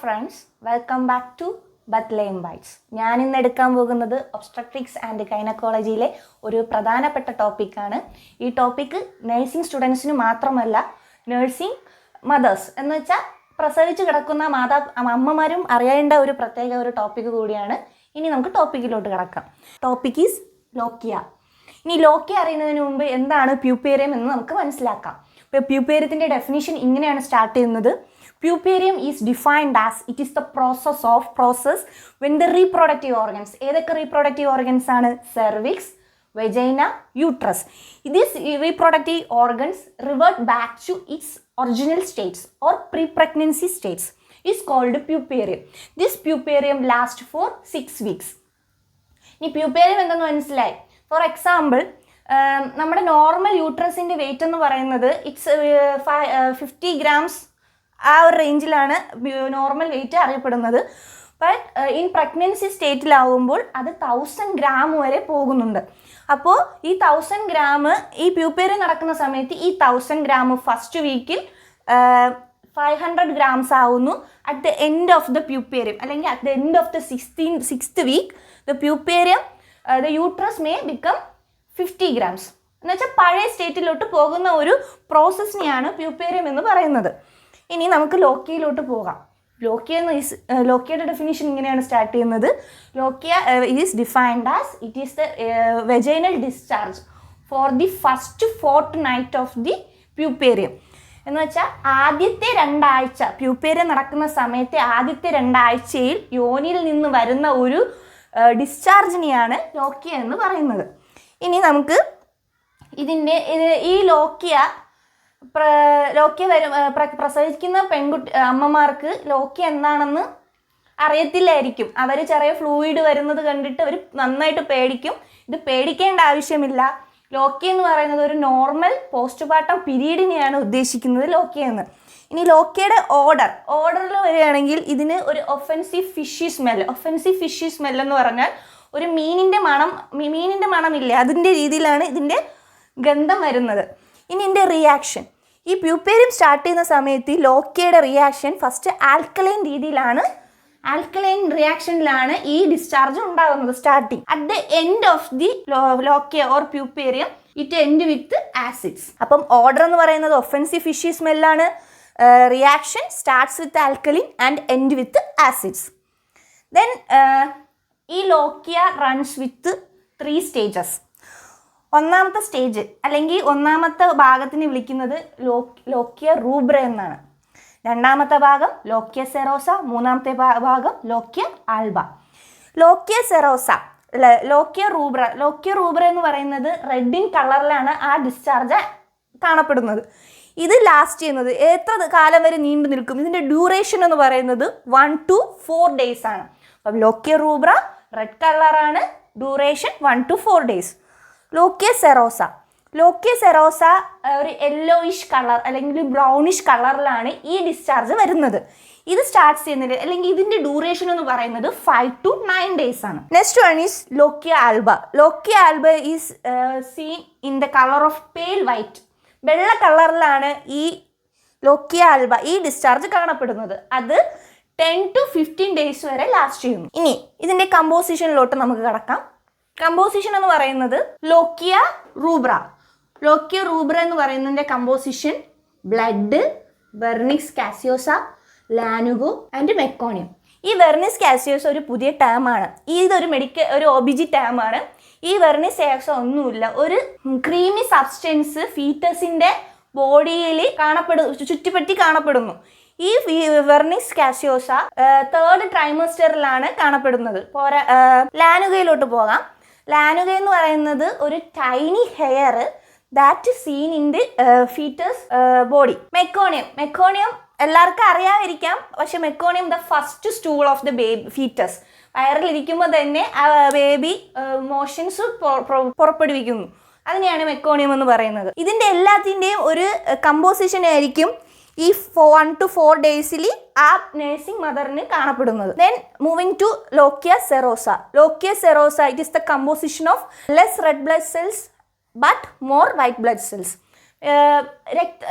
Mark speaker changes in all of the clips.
Speaker 1: Friends, welcome back to Bethlehem bites. ഞാൻ ഇന്ന് എടുക്കാൻ പോകുന്നത് ഒബ്സ്ട്രക്റ്റിക്സ് ആൻഡ് ഗൈനക്കോളജിയിലെ ഒരു പ്രധാനപ്പെട്ട ടോപ്പിക്കാണ്. ഈ ടോപ്പിക്ക് നഴ്സിംഗ് സ്റ്റുഡൻസിന് മാത്രമല്ല, നഴ്സിംഗ് മദേഴ്സ് എന്ന് വെച്ചാൽ പ്രസവിച്ച് കിടക്കുന്ന അമ്മമാരും അറിയേണ്ട ഒരു പ്രത്യേക ഒരു ടോപ്പിക്ക് കൂടിയാണ്. ഇനി നമുക്ക് ടോപ്പിക്കിലോട്ട് കിടക്കാം. Topic is ലോക്കിയ. ഇനി ലോക്കിയ അറിയുന്നതിന് മുമ്പ് എന്താണ് പ്യൂപ്പേറിയം എന്ന് നമുക്ക് മനസ്സിലാക്കാം. ഇപ്പോൾ പ്യൂപ്പേറിയത്തിൻ്റെ ഡെഫിനിഷൻ ഇങ്ങനെയാണ് സ്റ്റാർട്ട് ചെയ്യുന്നത്. Puparium is defined as it is the process when the reproductive organs, ഏതൊക്കെ reproductive organs ആണ്? Cervix, vagina, uterus. These reproductive organs revert back to its original states or pre-pregnancy states is called puparium. This puparium lasts for 6 weeks. ഇനി പ്യൂപ്പേറിയം എന്തെന്ന് മനസ്സിലായി. For example, നമ്മുടെ normal യൂട്രസിൻ്റെ wait എന്ന് പറയുന്നത് it's 50 grams ആ ഒരു റേഞ്ചിലാണ് നോർമൽ വെയിറ്റ് അറിയപ്പെടുന്നത്. ബട്ട് ഇൻ പ്രഗ്നൻസി സ്റ്റേറ്റിലാവുമ്പോൾ അത് 1000 gram വരെ പോകുന്നുണ്ട്. അപ്പോൾ ഈ 1000 gram ഈ പ്യൂപ്പേറിയം നടക്കുന്ന സമയത്ത് ഈ 1000 gram ഫസ്റ്റ് വീക്കിൽ 500 grams ആവുന്നു. At the end of the puerperium അല്ലെങ്കിൽ at the end of the 6th week the puerperium the uterus may become 50 grams എന്ന് വെച്ചാൽ പഴയ സ്റ്റേറ്റിലോട്ട് പോകുന്ന ഒരു പ്രോസസ്സിനെയാണ് പ്യൂപ്പേറിയം എന്ന് പറയുന്നത്. ഇനി നമുക്ക് ലോക്കിയയിലോട്ട് പോകാം. ലോക്കിയയുടെ ഡെഫിനിഷൻ ഇങ്ങനെയാണ് സ്റ്റാർട്ട് ചെയ്യുന്നത്. Lochia is defined as it is the vaginal discharge for the first fortnight of the puerperium. എന്ന് വെച്ചാൽ ആദ്യത്തെ 2 ആഴ്ച പ്യൂപ്പേറിയം നടക്കുന്ന സമയത്തെ ആദ്യത്തെ 2 ആഴ്ചയിൽ യോനിയിൽ നിന്ന് വരുന്ന ഒരു ഡിസ്ചാർജിനെയാണ് ലോക്കിയ എന്ന് പറയുന്നത്. ഇനി നമുക്ക് ഈ ലോക്കിയ പ്രസവിക്കുന്ന അമ്മമാർക്ക് ലോക്കിയ എന്താണെന്ന് അറിയത്തില്ലായിരിക്കും. അവർ ചെറിയ ഫ്ലൂയിഡ് വരുന്നത് കണ്ടിട്ട് അവർ നന്നായിട്ട് പേടിക്കും. ഇത് പേടിക്കേണ്ട ആവശ്യമില്ല. ലോക്കിയ എന്ന് പറയുന്നത് ഒരു നോർമൽ പോസ്റ്റ്പാർട്ടം പീരീഡിനെയാണ് ഉദ്ദേശിക്കുന്നത് ലോക്കിയ എന്ന്. ഇനി ലോക്കിയയുടെ ഓർഡറിൽ വരികയാണെങ്കിൽ ഇതിന് ഒരു ഒഫൻസീവ് ഫിഷി സ്മെൽ എന്ന് പറഞ്ഞാൽ ഒരു മീനിൻ്റെ മണമില്ല, അതിൻ്റെ രീതിയിലാണ് ഇതിൻ്റെ ഗന്ധം വരുന്നത്. ഇനി ഇതിൻ്റെ റിയാക്ഷൻ, ഈ പ്യൂപ്പേറിയം സ്റ്റാർട്ട് ചെയ്യുന്ന സമയത്ത് ലോക്കിയയുടെ റിയാക്ഷൻ ഫസ്റ്റ് ആൽക്കലൈൻ റിയാക്ഷനിലാണ് ഈ ഡിസ്ചാർജ് ഉണ്ടാകുന്നത് starting. At the end of the ലോക്കിയ or പ്യൂപ്പേറിയം it end with acids. അപ്പം ഓർഡർ എന്ന് പറയുന്നത് ഒഫൻസീവ് ഫിഷി സ്മെല്ലാണ്. Reaction starts with alkaline and end with acids. Then ഈ ലോക്കിയ റൺസ് വിത്ത് 3 stages. ഒന്നാമത്തെ സ്റ്റേജ് അല്ലെങ്കിൽ ഒന്നാമത്തെ ഭാഗത്തിന് വിളിക്കുന്നത് ലോക്കിയ റൂബ്ര എന്നാണ്. രണ്ടാമത്തെ ഭാഗം ലോക്കിയ സെറോസ, മൂന്നാമത്തെ ഭാഗം ലോക്കിയ ആൽബ. ലോക്കിയ റൂബ്ര എന്ന് പറയുന്നത് റെഡ് ഇൻ കളറിലാണ് ആ ഡിസ്ചാർജ് കാണപ്പെടുന്നത്. ഇത് ലാസ്റ്റ് ചെയ്യുന്നത് എത്ര കാലം വരെ നീണ്ടു നിൽക്കും? ഇതിൻ്റെ ഡ്യൂറേഷൻ എന്ന് പറയുന്നത് 1 to 4 days ആണ്. അപ്പം ലോക്കിയ റൂബ്ര റെഡ് കളറാണ്, ഡ്യൂറേഷൻ 1 to 4 days. ലോക്കിയ സെറോസ ഒരു യെല്ലോയിഷ് കളർ അല്ലെങ്കിൽ ബ്രൗണിഷ് കളറിലാണ് ഈ ഡിസ്ചാർജ് വരുന്നത്. ഇത് സ്റ്റാർട്ട് ചെയ്യുന്നത് അല്ലെങ്കിൽ ഇതിൻ്റെ ഡ്യൂറേഷൻ എന്ന് പറയുന്നത് 5 to 9 days ആണ്. Next one is ലോക്കിയ Alba is seen in the colour of pale white. വെള്ള കളറിലാണ് ഈ ലോക്കിയ ആൽബ ഈ ഡിസ്ചാർജ് കാണപ്പെടുന്നത്. അത് 10 to 15 days വരെ ലാസ്റ്റ് ചെയ്യുന്നു. ഇനി ഇതിൻ്റെ കമ്പോസിഷനിലോട്ട് നമുക്ക് കടക്കാം. കമ്പോസിഷൻ എന്ന് പറയുന്നത് ലോക്കിയ റൂബ്ര എന്ന് പറയുന്നതിൻ്റെ composition blood, Wernicke's കാസിയോസ, lanugo and meconium. ഈ വെർണിക്സ് കാസിയോസ ഒരു പുതിയ ടേമാണ്. ഇതൊരു ഒരു OBG ടേമാണ്. ഈ വെർണിക്സ് കാസിയോസ ഒന്നുമില്ല, ഒരു ക്രീമി സബ്സ്റ്റൻസ് ഫീറ്റസിൻ്റെ ബോഡിയിൽ ചുറ്റിപ്പറ്റി കാണപ്പെടുന്നു. ഈ വെർണിക്സ് കാസിയോസ 3rd trimester കാണപ്പെടുന്നത്. ലാനുഗയിലോട്ട് പോകാം. ലാനുഗ എന്ന് പറയുന്നത് ഒരു tiny hair that seen in the foetus body. Meconium എല്ലാവർക്കും അറിയാതിരിക്കാം, പക്ഷെ meconium the first stool of the foetus. വയറിലിരിക്കുമ്പോൾ തന്നെ ബേബി മോഷൻസ് പുറപ്പെടുവിക്കുന്നു. അതിനെയാണ് മെക്കോണിയം എന്ന് പറയുന്നത്. ഇതിൻ്റെ എല്ലാത്തിൻ്റെയും ഒരു കമ്പോസിഷൻ ആയിരിക്കും ഈ 1 to 4 days ആ നഴ്സിംഗ് മദറിന് കാണപ്പെടുന്നത്. Then moving to lochia serosa it is the composition of less red blood cells but more white blood cells.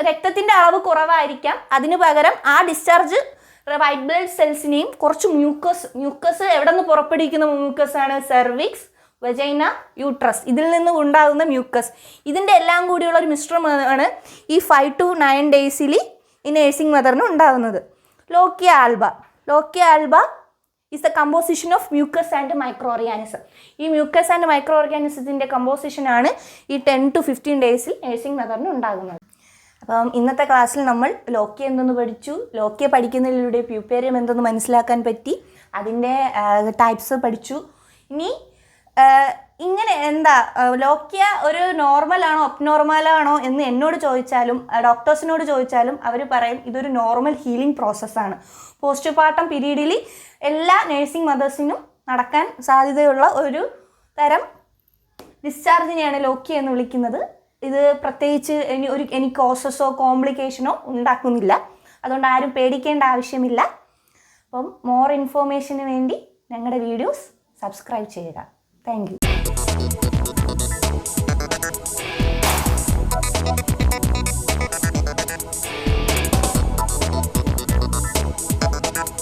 Speaker 1: രക്തത്തിൻ്റെ അളവ് കുറവായിരിക്കാം, അതിനു പകരം ആ ഡിസ്ചാർജ് വൈറ്റ് ബ്ലഡ് സെൽസിനെയും കുറച്ച് മ്യൂക്കസ് എവിടെ നിന്ന് പുറപ്പെടുവിക്കുന്ന മ്യൂക്കസ് ആണ്? സെർവിക്സ്, വജൈന, യൂട്രസ്, ഇതിൽ നിന്ന് ഉണ്ടാകുന്ന മ്യൂക്കസ്. ഇതിൻ്റെ എല്ലാം കൂടിയുള്ള ഒരു മിശ്രമമാണ് ഈ 5 to 9 ഡേയ്സിൽ ഈ നേഴ്സിംഗ് മദറിന് ഉണ്ടാകുന്നത്. ലോക്കിയ Alba is the composition of mucus and microorganism. ഈ മ്യൂക്കസ് ആൻഡ് മൈക്രോ ഓർഗാനിസത്തിൻ്റെ കമ്പോസിഷനാണ് ഈ 10 to 15 ഡേയ്സിൽ നേഴ്സിംഗ് മദറിന് ഉണ്ടാകുന്നത്. അപ്പം ഇന്നത്തെ ക്ലാസ്സിൽ നമ്മൾ ലോക്കിയ എന്തെന്ന് പഠിച്ചു, ലോക്കിയ പഠിക്കുന്നതിലൂടെ പ്യൂപ്പേറിയം എന്തെന്ന് മനസ്സിലാക്കാൻ പറ്റി, അതിൻ്റെ ടൈപ്സ് പഠിച്ചു. ഇനി ഇങ്ങനെ ലോക്കിയ ഒരു നോർമലാണോ അബ്നോർമലാണോ എന്ന് എന്നോട് ചോദിച്ചാലും ഡോക്ടേഴ്സിനോട് ചോദിച്ചാലും അവർ പറയും ഇതൊരു നോർമൽ ഹീലിംഗ് പ്രോസസ്സാണ്. പോസ്റ്റ്പാർട്ടം പീരീഡിൽ എല്ലാ നേഴ്സിംഗ് മദേഴ്സിനും നടക്കാൻ സാധ്യതയുള്ള ഒരു തരം ഡിസ്ചാർജിനെയാണ് ലോക്കിയ എന്ന് വിളിക്കുന്നത്. ഇത് പ്രത്യേകിച്ച് ഇനി കോസസോ കോംപ്ലിക്കേഷനോ ഉണ്ടാക്കുന്നില്ല. അതുകൊണ്ട് ആരും പേടിക്കേണ്ട ആവശ്യമില്ല. അപ്പം മോർ ഇൻഫോർമേഷന് വേണ്ടി ഞങ്ങളുടെ വീഡിയോസ് സബ്സ്ക്രൈബ് ചെയ്യുക. Thank you.